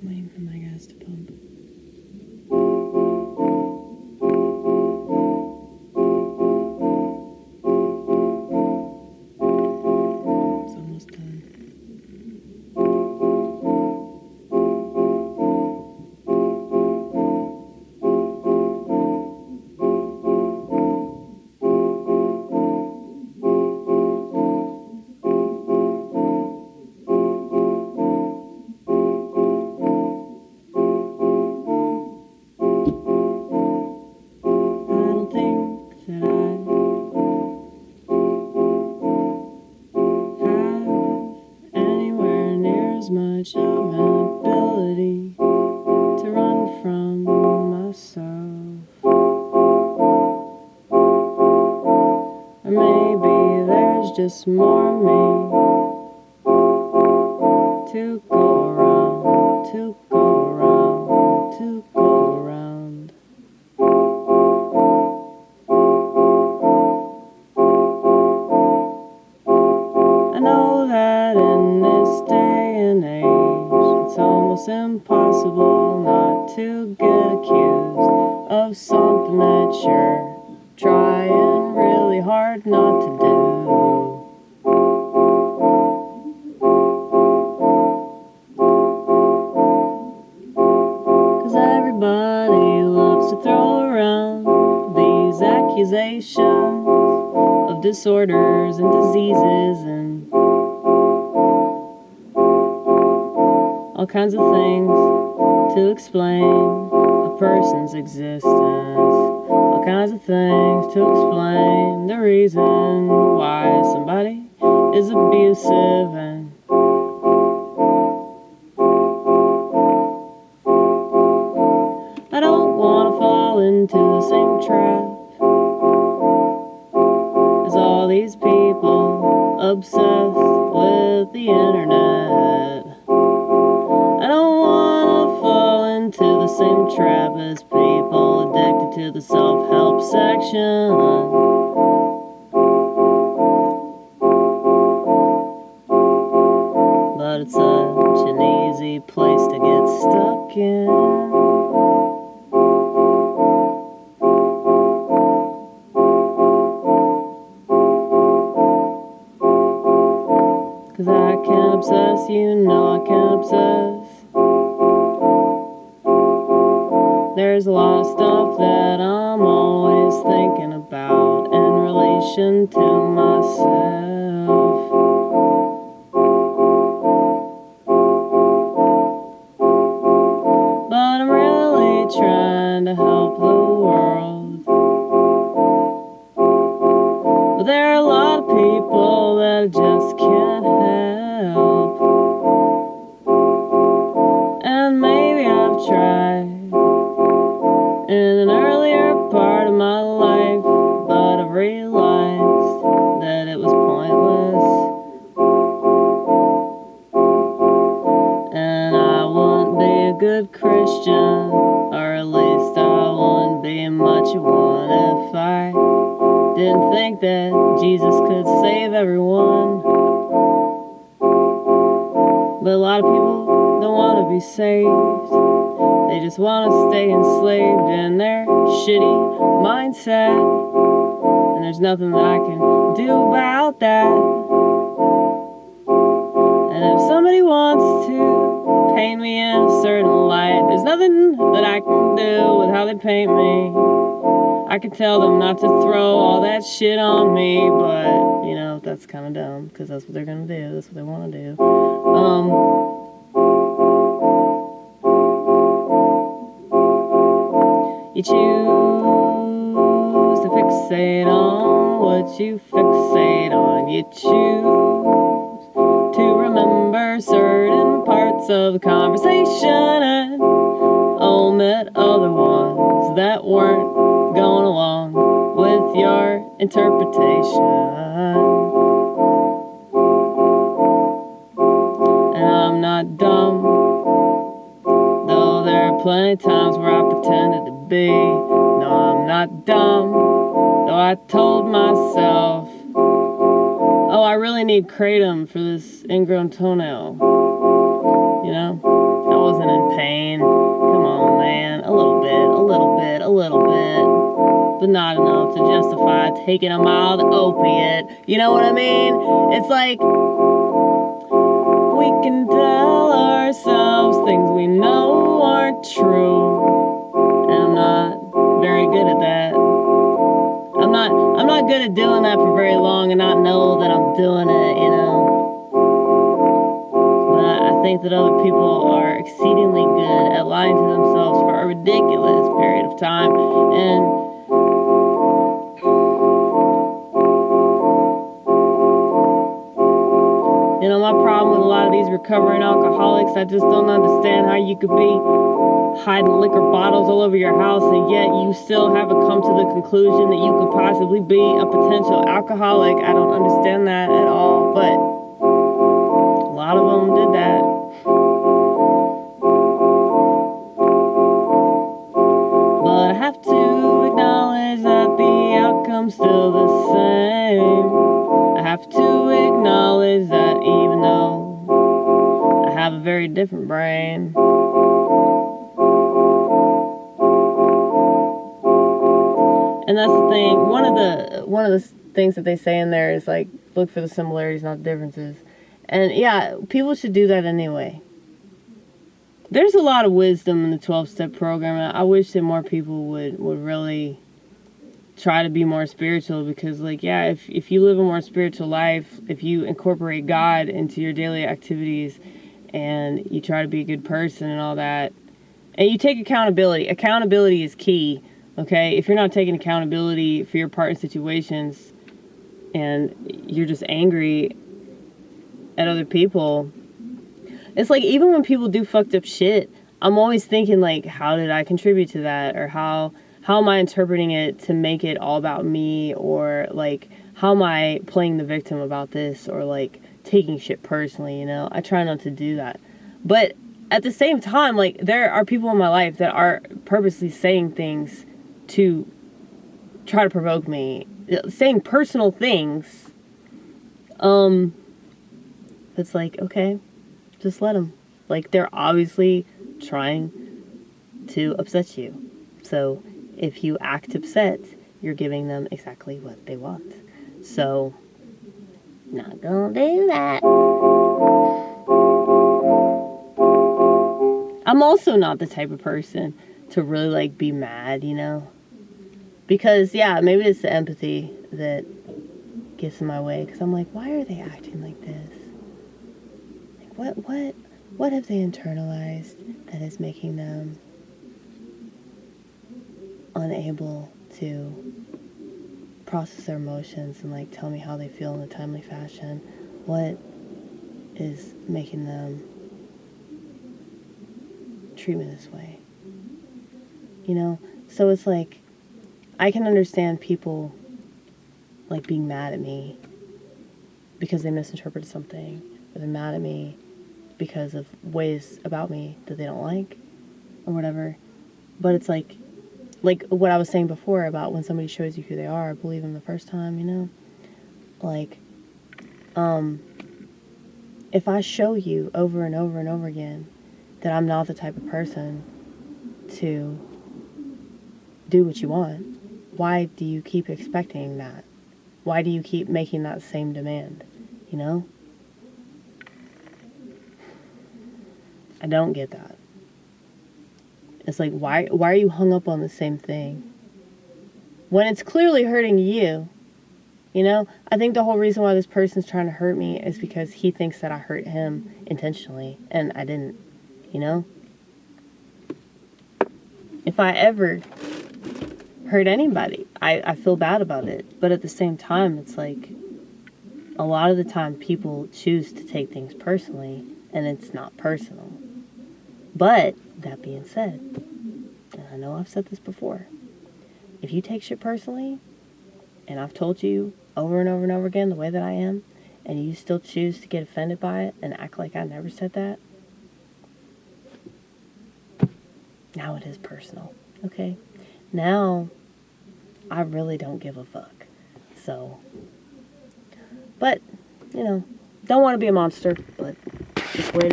waiting for my gas to pump. It's almost done. As much of an ability to run from myself, or maybe there's just more me to go around, to go around, to go around. I know that in this day and age, it's almost impossible not to get accused of something that you're trying really hard not to do. Cause everybody loves to throw around these accusations of disorders and diseases and all kinds of things to explain a person's existence. All kinds of things to explain the reason why somebody is abusive and I don't want to fall into the same trap as all these people obsessed with the internet. I don't want to fall into the same trap as people addicted to the self-help section. But it's such an easy place to get stuck in. Cause I can obsess, you know I can obsess. There's a lot of stuff that I'm always thinking about in relation to myself. But I'm really trying to help the world. But there are a lot of people that I just can't help. And maybe I've tried in an earlier part of my life, but I've realized that it was pointless. And I wouldn't be a good Christian, or at least I wouldn't be much of one if I didn't think that Jesus could save everyone. But a lot of people don't want to be saved. They just want to stay enslaved in their shitty mindset. And there's nothing that I can do about that. And if somebody wants to paint me in a certain light, there's nothing that I can do with how they paint me. I could tell them not to throw all that shit on me, but, you know, that's kind of dumb, because that's what they're going to do. That's what they want to do. You choose to fixate on what you fixate on. You choose to remember certain parts of the conversation and omit other ones that weren't going along with your interpretation. And I'm not dumb, though there are plenty of times where I pretended to be. No, I'm not dumb, though I told myself, oh, I really need kratom for this ingrown toenail. You know, I wasn't in pain. but not enough to justify taking a mild opiate. You know what I mean? It's like, we can tell ourselves things we know aren't true. And I'm not very good at that. I'm not good at doing that for very long and not know that I'm doing it, you know. But I think that other people are exceedingly good at lying to themselves for a ridiculous period of time. And you know, my problem with a lot of these recovering alcoholics, I just don't understand how you could be hiding liquor bottles all over your house and yet you still haven't come to the conclusion that you could possibly be a potential alcoholic. I don't understand that at all, but a lot of them did that. But I have to acknowledge that the outcome's still the same. I have to acknowledge that even though I have a very different brain. And that's the thing. One of the things that they say in there is like, look for the similarities, not the differences. And yeah, people should do that anyway. There's a lot of wisdom in the 12-step program. And I wish that more people would really try to be more spiritual, because like, yeah, if you live a more spiritual life, if you incorporate God into your daily activities and you try to be a good person and all that, and you take accountability is key. Okay, if you're not taking accountability for your part in situations and you're just angry at other people, it's like, even when people do fucked up shit, I'm always thinking like, how did I contribute to that? Or how am I interpreting it to make it all about me? Or like, how am I playing the victim about this? Or like taking shit personally, you know? I try not to do that. But at the same time, like, there are people in my life that are purposely saying things to try to provoke me, saying personal things. It's like, okay, just let them. Like, they're obviously trying to upset you. So if you act upset, you're giving them exactly what they want. So, not gonna do that. I'm also not the type of person to really like be mad, you know? Because, yeah, maybe it's the empathy that gets in my way. Because I'm like, why are they acting like this? Like, what have they internalized that is making them unable to process their emotions and, like, tell me how they feel in a timely fashion? What is making them treat me this way? You know? So it's like, I can understand people like being mad at me because they misinterpreted something, or they're mad at me because of ways about me that they don't like, or whatever. But it's like what I was saying before about when somebody shows you who they are, believe them the first time, you know? Like, if I show you over and over and over again that I'm not the type of person to do what you want, why do you keep expecting that? Why do you keep making that same demand? You know? I don't get that. It's like, why are you hung up on the same thing when it's clearly hurting you? You know? I think the whole reason why this person's trying to hurt me is because he thinks that I hurt him intentionally, and I didn't. You know? If I ever hurt anybody, I feel bad about it. But at the same time, it's like, a lot of the time people choose to take things personally, and it's not personal. But that being said, and I know I've said this before, if you take shit personally, and I've told you over and over and over again the way that I am, and you still choose to get offended by it and act like I never said that, now it is personal. Okay? Now I really don't give a fuck. So, but, you know, don't want to be a monster, but just the way it is.